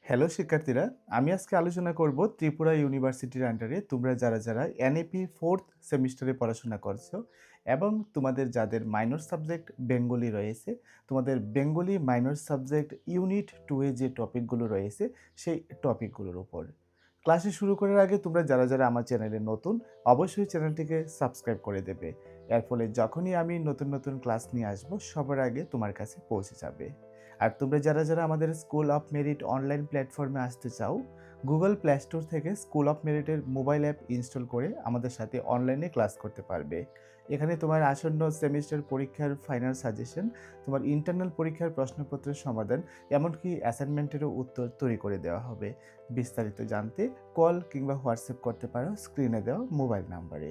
Hello শিক্ষার্থীরা, আমি আজকে আলোচনা করব ত্রিপুরা ইউনিভার্সিটির আন্ডারে তোমরা যারা এনএপি 4th সেমিস্টারে পড়াশোনা করছো এবং তোমাদের যাদের মাইনর সাবজেক্ট বেঙ্গলি রয়েছে, তোমাদের বেঙ্গলি মাইনর সাবজেক্ট ইউনিট 2 এ যে টপিকগুলো রয়েছে সেই টপিকগুলোর উপর। ক্লাসে শুরু করার আগে তোমরা যারা আমার চ্যানেলে নতুন, অবশ্যই চ্যানেলটিকে সাবস্ক্রাইব করে দেবে। এর ফলে যখনই আমি নতুন ক্লাস নিয়ে আসব সবার আগে তোমার কাছে পৌঁছে যাবে। আর তোমরা যারা আমাদের স্কুল অফ মেরিট অনলাইন প্ল্যাটফর্মে আসতে চাও, গুগল প্লে স্টোর থেকে স্কুল অফ মেরিটের মোবাইল অ্যাপ ইনস্টল করে আমাদের সাথে অনলাইনে ক্লাস করতে পারবে। এখানে তোমার আসন্ন সেমিস্টার পরীক্ষার ফাইনাল সাজেশন, তোমার ইন্টারনাল পরীক্ষার প্রশ্নপত্রের সমাধান, এমনকি অ্যাসাইনমেন্টেরও উত্তর তৈরি করে দেওয়া হবে। বিস্তারিত জানতে কল কিংবা হোয়াটসঅ্যাপ করতে পারো স্ক্রিনে দেওয়া মোবাইল নাম্বারে।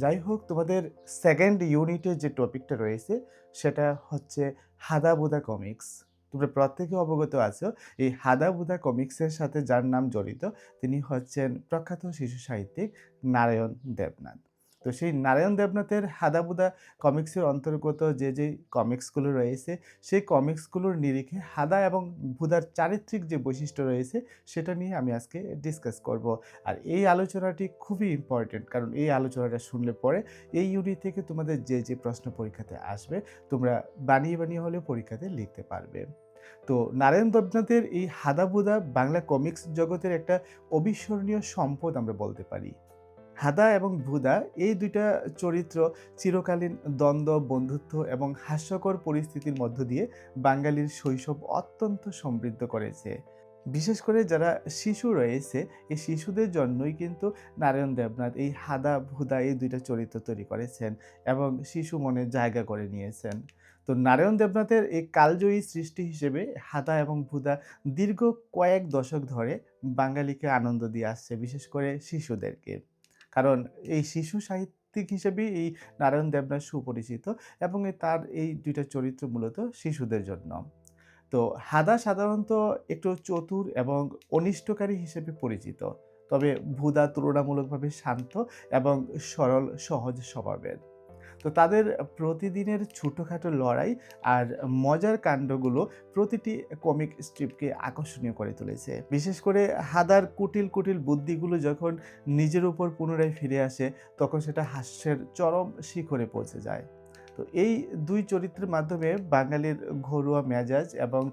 যাই হোক, তোমাদের সেকেন্ড ইউনিটে যে টপিকটা রয়েছে সেটা হচ্ছে হাদাবুদা কমিক্স। তোমরা প্রত্যেকে অবগত আছো, এই হাদাবুদা কমিক্সের সাথে যার নাম জড়িত তিনি হচ্ছেন প্রখ্যাত শিশু সাহিত্যিক নারায়ণ দেবনাথ। তো সেই নারায়ণ দেবনাথের হাদাবুদা কমিক্সের অন্তর্গত যে কমিক্সগুলো রয়েছে, সেই কমিক্সগুলোর নিরিখে হাদা এবং ভুদার চারিত্রিক যে বৈশিষ্ট্য রয়েছে সেটা নিয়ে আমি আজকে ডিসকাস করব। আর এই আলোচনাটি খুবই ইম্পর্টেন্ট, কারণ এই আলোচনাটা শুনলে পরে এই ইউনিট থেকে তোমাদের যে প্রশ্ন পরীক্ষাতে আসবে তোমরা বানিয়ে হলেও পরীক্ষাতে লিখতে পারবে। তো নারায়ণ দেবনাথের এই হাদাবুদা বাংলা কমিক্স জগতের একটা অবিস্মরণীয় সম্পদ আমরা বলতে পারি। হাদা এবং ভুদা এই দুইটা চরিত্র চিরকালীন দ্বন্দ্ব, বন্ধুত্ব এবং হাস্যকর পরিস্থিতির মধ্য দিয়ে বাঙালির শৈশব অত্যন্ত সমৃদ্ধ করেছে। বিশেষ করে যারা শিশু রয়েছে, এই শিশুদের জন্যই কিন্তু নারায়ণ দেবনাথ এই হাদা ভুদা এই দুইটা চরিত্র তৈরি করেছেন এবং শিশু মনে জায়গা করে নিয়েছেন। তো নারায়ণ দেবনাথের এই কালজয়ী সৃষ্টি হিসেবে হাদা এবং ভুদা দীর্ঘ কয়েক দশক ধরে বাঙালিকে আনন্দ দিয়ে আসছে, বিশেষ করে শিশুদেরকে। কারণ এই শিশু সাহিত্যিক হিসেবেই এই নারায়ণ দেবনাথ সুপরিচিত এবং তার এই দুইটা চরিত্র মূলত শিশুদের জন্য। তো হাদা সাধারণত একটু চতুর এবং অনিষ্টকারী হিসেবে পরিচিত। তবে ভুদা তুলনামূলকভাবে শান্ত এবং সরল সহজ স্বভাবের। তো তাদের প্রতিদিনের ছোটখাটো লড়াই আর মজার কাণ্ডগুলো প্রতিটি কমিক স্ট্রিপকে আকর্ষণীয় করে তুলেছে। বিশেষ করে হাদার কুটিল বুদ্ধিগুলো যখন নিজের উপর পুনরায় ফিরে আসে, তখন সেটা হাস্যের চরম শিখরে পৌঁছে যায়। তো এই দুই চরিত্রের মাধ্যমে বাঙালির ঘরোয়া মেজাজ এবং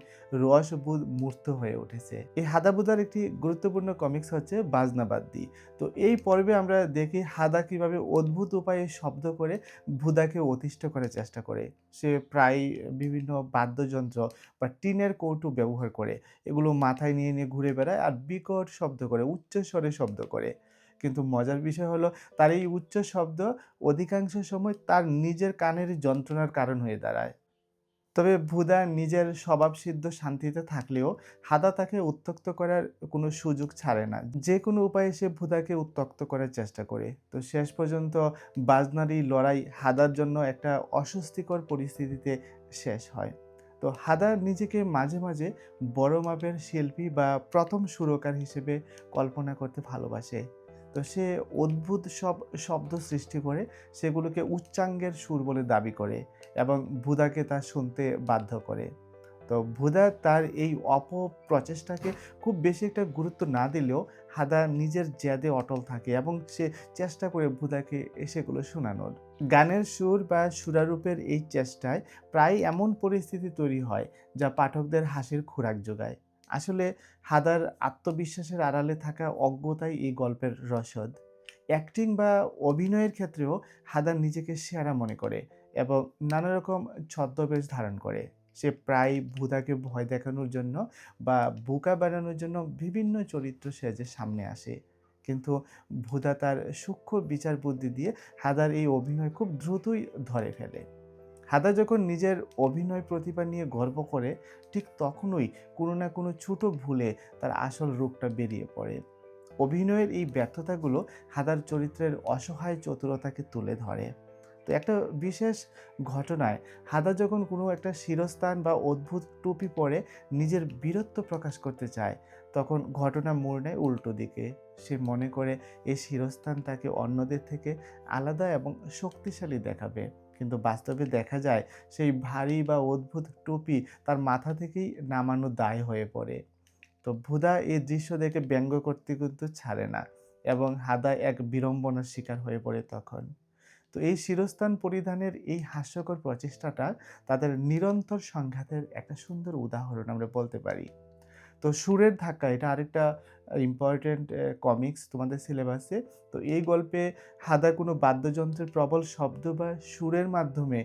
রসবোধ মূর্ত হয়ে উঠেছে। এই হাদাবুদার একটি গুরুত্বপূর্ণ কমিক্স হচ্ছে বাজনাবাদ্যি। তো এই পর্বে আমরা দেখি হাদা কিভাবে অদ্ভুত উপায়ে শব্দ করে ভুদাকে অতিষ্ঠ করার চেষ্টা করে। সে প্রায় বিভিন্ন বাদ্যযন্ত্র বা টিনের কৌটো ব্যবহার করে। এগুলো মাথায় নিয়ে ঘুরে বেড়ায় আর বিকট শব্দ করে, উচ্চস্বরে শব্দ করে। কিন্তু মজার বিষয় হলো, তার এই উচ্চ শব্দ অধিকাংশ সময় তার নিজের কানের যন্ত্রণার কারণ হয়ে দাঁড়ায়। তবে ভুদা নিজের স্বভাবসিদ্ধ শান্তিতে থাকলেও হাদা তাকে উত্ত্যক্ত করার কোনো সুযোগ ছাড়ে না। যে কোনো উপায়ে সে ভুদাকে উত্ত্যক্ত করার চেষ্টা করে। তো শেষ পর্যন্ত বাজনার এই লড়াই হাদার জন্য একটা অস্বস্তিকর পরিস্থিতিতে শেষ হয়। তো হাদা নিজেকে মাঝে বড় মাপের শিল্পী বা প্রথম সুরকার হিসেবে কল্পনা করতে ভালোবাসে। তো সে অদ্ভুত সব শব্দ সৃষ্টি করে, সেগুলোকে উচ্চাঙ্গের সুর বলে দাবি করে এবং ভুদাকে তা শুনতে বাধ্য করে। তো ভুদা তার এই অপপ্রচেষ্টাকে খুব বেশি একটা গুরুত্ব না দিলেও হাদা নিজের জেদে অটল থাকে এবং সে চেষ্টা করে ভুদাকে সেগুলো শোনানোর। গানের সুর বা সুরারূপের এই চেষ্টায় প্রায় এমন পরিস্থিতি তৈরি হয় যা পাঠকদের হাসির খোরাক যোগায়। আসলে হাদার আত্মবিশ্বাসের আড়ালে থাকা অজ্ঞতাই এই গল্পের রসদ। অ্যাক্টিং বা অভিনয়ের ক্ষেত্রেও হাদার নিজেকে সেরা মনে করে এবং নানা রকম ছদ্মবেশ ধারণ করে। সে প্রায় ভুদাকে ভয় দেখানোর জন্য বা বোকা বানানোর জন্য বিভিন্ন চরিত্র সেজে সামনে আসে। কিন্তু ভুদা তার সূক্ষ্ম বিচার বুদ্ধি দিয়ে হাদার এই অভিনয় খুব দ্রুতই ধরে ফেলে। হাদা যখন নিজের অভিনয় প্রতিভা নিয়ে গর্ব করে, ঠিক তখনই কোনো না কোনো ছোট ভুলে তার আসল রূপটা বেরিয়ে পড়ে। অভিনয়ের এই ব্যর্থতাগুলো হাদার চরিত্রের অসহায় চতুরতাকে তুলে ধরে। তো একটা বিশেষ ঘটনায় হাদা যখন কোনো একটা শিরস্থান বা অদ্ভুত টুপি পরে নিজের বীরত্ব প্রকাশ করতে চায়, তখন ঘটনা মোড় নেয় উল্টো দিকে। সে মনে করে এই শিরস্থান তাকে অন্যদের থেকে আলাদা এবং শক্তিশালী দেখাবে। কিন্তু বাস্তবে দেখা যায় সেই ভারী বা অদ্ভুত টুপি তার মাথা থেকেই নামানো দায় হয়ে পড়ে। তো ভুদা এই দৃশ্য দেখে ব্যঙ্গ করতে কিন্তু ছাড়ে না এবং হাদা এক বিড়ম্বনার শিকার হয়ে পড়ে তখন। তো এই শিরস্ত্রাণ পরিধানের এই হাস্যকর প্রচেষ্টাটা তাদের নিরন্তর সংঘাতের একটা সুন্দর উদাহরণ আমরা বলতে পারি। তো সুরের ধাক্কা এটা আরেকটা ইম্পোর্টেন্ট কমিক্স তোমাদের সিলেবাসে। তো এই গল্পে হাদা কোনো বাদ্যযন্ত্রের প্রবল শব্দ বা সুরের মাধ্যমে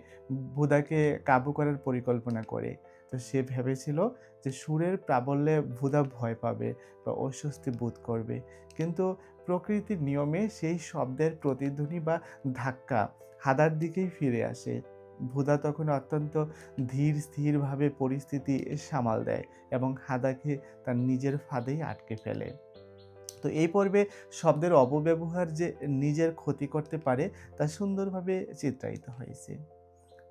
ভুদাকে কাবু করার পরিকল্পনা করে। তো সে ভেবেছিল যে সুরের প্রাবল্যে ভুদা ভয় পাবে বা অস্বস্তি বোধ করবে। কিন্তু প্রকৃতির নিয়মে সেই শব্দের প্রতিধ্বনি বা ধাক্কা হাদার দিকেই ফিরে আসে। ভুদা তখন অত্যন্ত ধীর স্থিরভাবে পরিস্থিতি সামাল দেয় এবং হাদাকে তার নিজের ফাঁদেই আটকে ফেলে। তো এই পর্বে শব্দের অপব্যবহার যে নিজের ক্ষতি করতে পারে তা সুন্দরভাবে চিত্রায়িত হয়েছে।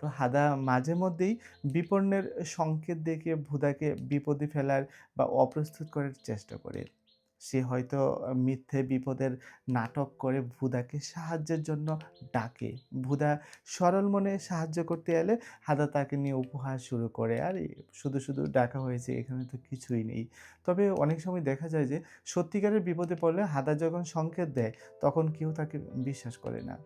তো হাদা মাঝে মধ্যেই বিপন্নের সংকেত দেখে ভুদাকে বিপদে ফেলার বা অপ্রস্তুত করার চেষ্টা করে। সে হয়তো মিথ্যে বিপদের নাটক করে ভুদাকে সাহায্যের জন্য ডাকে। ভুদা সরল মনে সাহায্য করতে এলে হাদা তাকে নিয়ে উপহাস শুরু করে। আরে শুধু ডাকা হয়েছে, এখানে তো কিছুই নেই। তবে অনেক সময় দেখা যায় যে সত্যিকারের বিপদে পড়লে হাদা যখন সংকেত দেয় তখন কেউ তাকে বিশ্বাস করে না।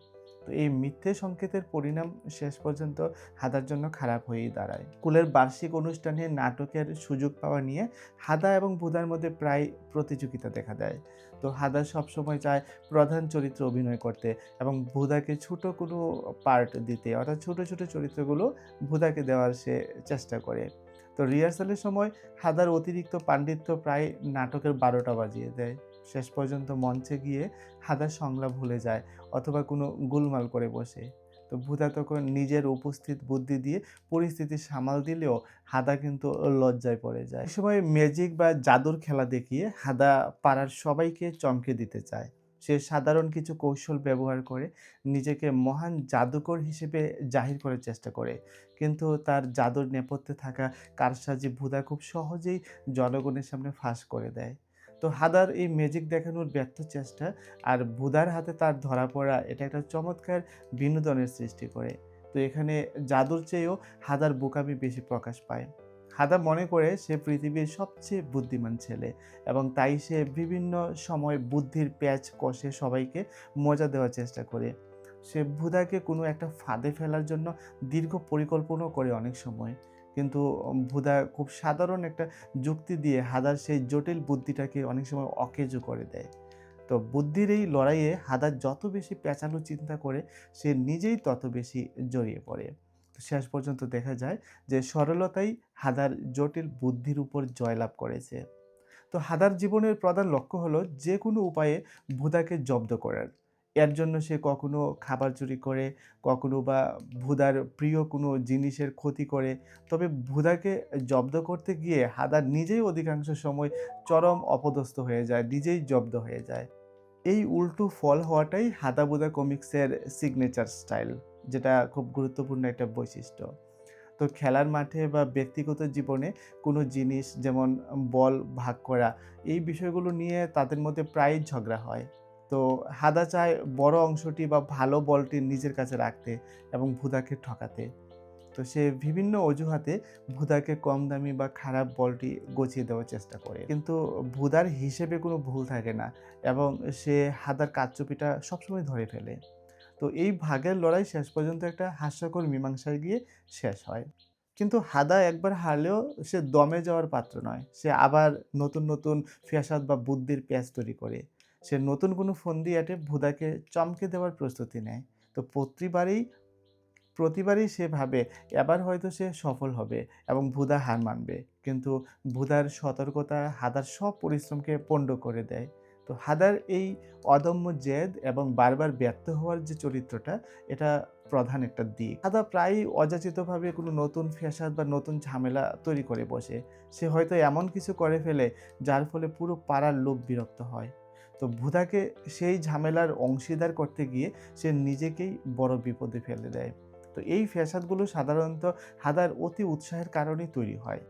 তো এই মিথ্যে সংকেতের পরিণাম শেষ পর্যন্ত হাদার জন্য খারাপ হয়েই দাঁড়ায়। স্কুলের বার্ষিক অনুষ্ঠানে নাটকের সুযোগ পাওয়া নিয়ে হাদা এবং ভুদার মধ্যে প্রায় প্রতিযোগিতা দেখা দেয়। তো হাদা সবসময় চায় প্রধান চরিত্রে অভিনয় করতে এবং ভুদাকে ছোট কোনো পার্ট দিতে, অর্থাৎ ছোট চরিত্রগুলো ভুদাকে দেওয়ার সে চেষ্টা করে। তো রিহার্সালের সময় হাদার অতিরিক্ত পাণ্ডিত্য প্রায় নাটকের ১২টা বাজিয়ে দেয়। শেষ পর্যন্ত মঞ্চে গিয়ে হাদার সংলাপ ভুলে যায় অথবা কোনো গোলমাল করে বসে। তো ভুদা তখন নিজের উপস্থিত বুদ্ধি দিয়ে পরিস্থিতি সামাল দিলেও হাদা কিন্তু লজ্জায় পড়ে যায়। এই সময় ম্যাজিক বা জাদুর খেলা দেখিয়ে হাদা পাড়ার সবাইকে চমকে দিতে চায়। সে সাধারণ কিছু কৌশল ব্যবহার করে নিজেকে মহান জাদুকর হিসেবে জাহির করার চেষ্টা করে। কিন্তু তার জাদুর নেপথ্যে থাকা কারসাজি ভুদা খুব সহজেই জনগণের সামনে ফাঁস করে দেয়। তো হাদার এই ম্যাজিক দেখানোর ব্যর্থ চেষ্টা আর ভুদার হাতে তার ধরা পড়া এটা একটা চমৎকার বিনোদনের সৃষ্টি করে। তো এখানে জাদুর চেয়েও হাদার বোকামি বেশি প্রকাশ পায়। হাদা মনে করে সে পৃথিবীর সবচেয়ে বুদ্ধিমান ছেলে এবং তাই সে বিভিন্ন সময় বুদ্ধির প্যাঁচ কষে সবাইকে মজা দেওয়ার চেষ্টা করে। সে ভুদাকে কোনো একটা ফাঁদে ফেলার জন্য দীর্ঘ পরিকল্পনাও করে অনেক সময়। কিন্তু ভুদা খুব সাধারণ একটা যুক্তি দিয়ে হাদার সেই জটিল বুদ্ধিটাকে অনেক সময় অকেজো করে দেয়। তো বুদ্ধির এই লড়াইয়ে হাদা যত বেশি পেঁচালো চিন্তা করে সে নিজেই তত বেশি জড়িয়ে পড়ে। তো শেষ পর্যন্ত দেখা যায় যে সরলতাই হাদার জটিল বুদ্ধির উপর জয়লাভ করেছে। তো হাদার জীবনের প্রধান লক্ষ্য হলো যে কোনো উপায়ে ভুদাকে জব্দ করার। এর জন্য সে কখনো খাবার চুরি করে, কখনো বা ভুদার প্রিয় কোনো জিনিসের ক্ষতি করে। তবে ভুদাকে জব্দ করতে গিয়ে হাদা নিজেই অধিকাংশ সময় চরম অপদস্থ হয়ে যায়, নিজেই জব্দ হয়ে যায়। এই উল্টো ফল হওয়াটাই হাদাবোদা কমিক্সের সিগনেচার স্টাইল, যেটা খুব গুরুত্বপূর্ণ একটা বৈশিষ্ট্য। তো খেলার মাঠে বা ব্যক্তিগত জীবনে কোনো জিনিস যেমন বল ভাগ করা, এই বিষয়গুলো নিয়ে তাদের মধ্যে প্রায়ই ঝগড়া হয়। তো হাদা চায় বড় অংশটি বা ভালো বলটি নিজের কাছে রাখতে এবং ভুদাকে ঠকাতে। তো সে বিভিন্ন অজুহাতে ভুদাকে কম দামি বা খারাপ বলটি গছিয়ে দেওয়ার চেষ্টা করে। কিন্তু ভুদার হিসেবে কোনো ভুল থাকে না এবং সে হাদার কারচুপিটা সবসময় ধরে ফেলে। তো এই ভাগের লড়াই শেষ পর্যন্ত একটা হাস্যকর মীমাংসায় গিয়ে শেষ হয়। কিন্তু হাদা একবার হারলেও সে দমে যাওয়ার পাত্র নয়। সে আবার নতুন ফ্যাসাদ বা বুদ্ধির প্যাঁচ তৈরি করে। সে নতুন কোনো ফন্দি এঁটে ভুদাকে চমকে দেওয়ার প্রস্তুতি নেয়। তো প্রতিবারই সে ভাবে এবার হয়তো সে সফল হবে এবং ভুদা হার মানবে। কিন্তু ভুদার সতর্কতা হাদার সব পরিশ্রমকে পণ্ড করে দেয়। তো হাদার এই অদম্য জেদ এবং বারবার ব্যর্থ হওয়ার যে চরিত্রটা, এটা প্রধান একটা দিক। হাদা প্রায়ই অযাচিতভাবে কোনো নতুন ফ্যাসাদ বা নতুন ঝামেলা তৈরি করে বসে। সে হয়তো এমন কিছু করে ফেলে যার ফলে পুরো পাড়ার লোক বিরক্ত হয়। তো ভুদাকে সেই ঝামেলার অংশীদার করতে গিয়ে সে নিজেকেই বড় বিপদে ফেলে দেয়। তো এই ফ্যাসাদগুলো সাধারণত হাদার অতি উৎসাহের কারণেই তৈরি হয়।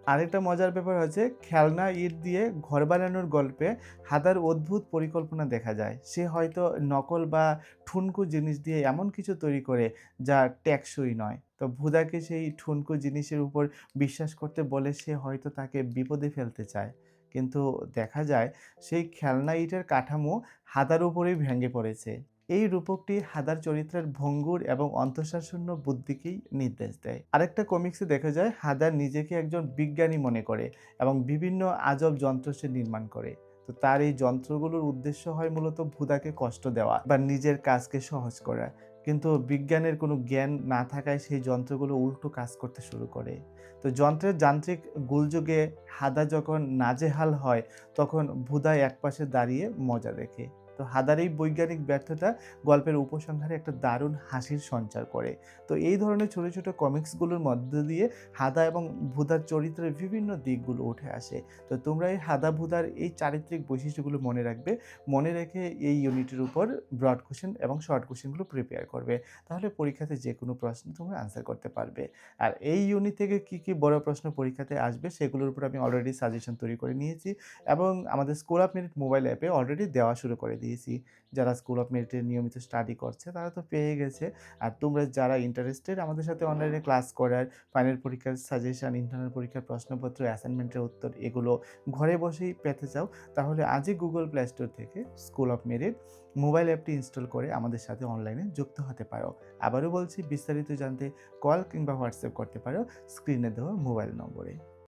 আরেকটা মজার ব্যাপার হচ্ছে খেলনা ইট দিয়ে ঘর বানানোর গল্পে হাদার অদ্ভুত পরিকল্পনা দেখা যায়। সে হয়তো নকল বা ঠুনকো জিনিস দিয়ে এমন কিছু তৈরি করে যা টেকসই নয়। তো ভুদাকে সেই ঠুনকো জিনিসের উপর বিশ্বাস করতে বলে সে হয়তো তাকে বিপদে ফেলতে চায়। কিন্তু দেখা যায় সেই খেলনা ইটের কাঠামো হাদার উপরেই ভেঙে পড়েছে। এই রূপকটি হাদার চরিত্রের ভঙ্গুর এবং অন্তঃসারশূন্য বুদ্ধিকেই নির্দেশ দেয়। আরেকটা কমিক্সে দেখা যায় হাদা নিজেকে একজন বিজ্ঞানী মনে করে এবং বিভিন্ন আজব যন্ত্র সে নির্মাণ করে। তো তার এই যন্ত্রগুলোর উদ্দেশ্য হয় মূলত ভুদাকে কষ্ট দেওয়া বা নিজের কাজকে সহজ করা। কিন্তু বিজ্ঞানের কোনো জ্ঞান না থাকায় সেই যন্ত্রগুলো উল্টো কাজ করতে শুরু করে। তো যন্ত্রের যান্ত্রিক গোলযোগে হাদা যখন নাজেহাল হয়, তখন ভুদা একপাশে দাঁড়িয়ে মজা দেখে। তো হাদার এই বৈজ্ঞানিক ব্যর্থতা গল্পের উপসংহারে একটা দারুণ হাসির সঞ্চার করে। তো এই ধরনের ছোট, ছোট কমিক্সগুলোর মধ্য দিয়ে হাদা এবং ভুদার চরিত্রের বিভিন্ন দিকগুলো উঠে আসে। তো তোমরা এই হাদা ভুদার এই চারিত্রিক বৈশিষ্ট্যগুলো মনে রাখবে। মনে রেখে এই ইউনিটের উপর ব্রড কোয়েশ্চেন এবং শর্ট কোয়েশ্চেনগুলো প্রিপেয়ার করবে। তাহলে পরীক্ষাতে যেকোনো প্রশ্ন তোমরা আনসার করতে পারবে। আর এই ইউনিট থেকে কি, কি বড় প্রশ্ন পরীক্ষাতে আসবে সেগুলোর উপর আমি অলরেডি সাজেশন তৈরি করে নিয়েছি এবং আমাদের স্কুল অফ মেরিট মোবাইল অ্যাপে অলরেডি দেওয়া শুরু করে দিয়েছি। যারা স্কুল অফ মেরিটে নিয়মিত স্টাডি করছে তারা তো পেয়ে গেছে। আর তোমরা যারা ইন্টারেস্টেড আমাদের সাথে অনলাইনে ক্লাস করার, ফাইনাল পরীক্ষার সাজেশন, ইন্টারনাল পরীক্ষার প্রশ্নপত্র, অ্যাসাইনমেন্টের উত্তর এগুলো ঘরে বসেই পেতে চাও, তাহলে আজই গুগল প্লে স্টোর থেকে স্কুল অফ মেরিট মোবাইল অ্যাপটি ইনস্টল করে আমাদের সাথে অনলাইনে যুক্ত হতে পারো। আবারও বলছি, বিস্তারিত জানতে কল কিংবা হোয়াটসঅ্যাপ করতে পারো স্ক্রিনে দেওয়া মোবাইল নম্বরে।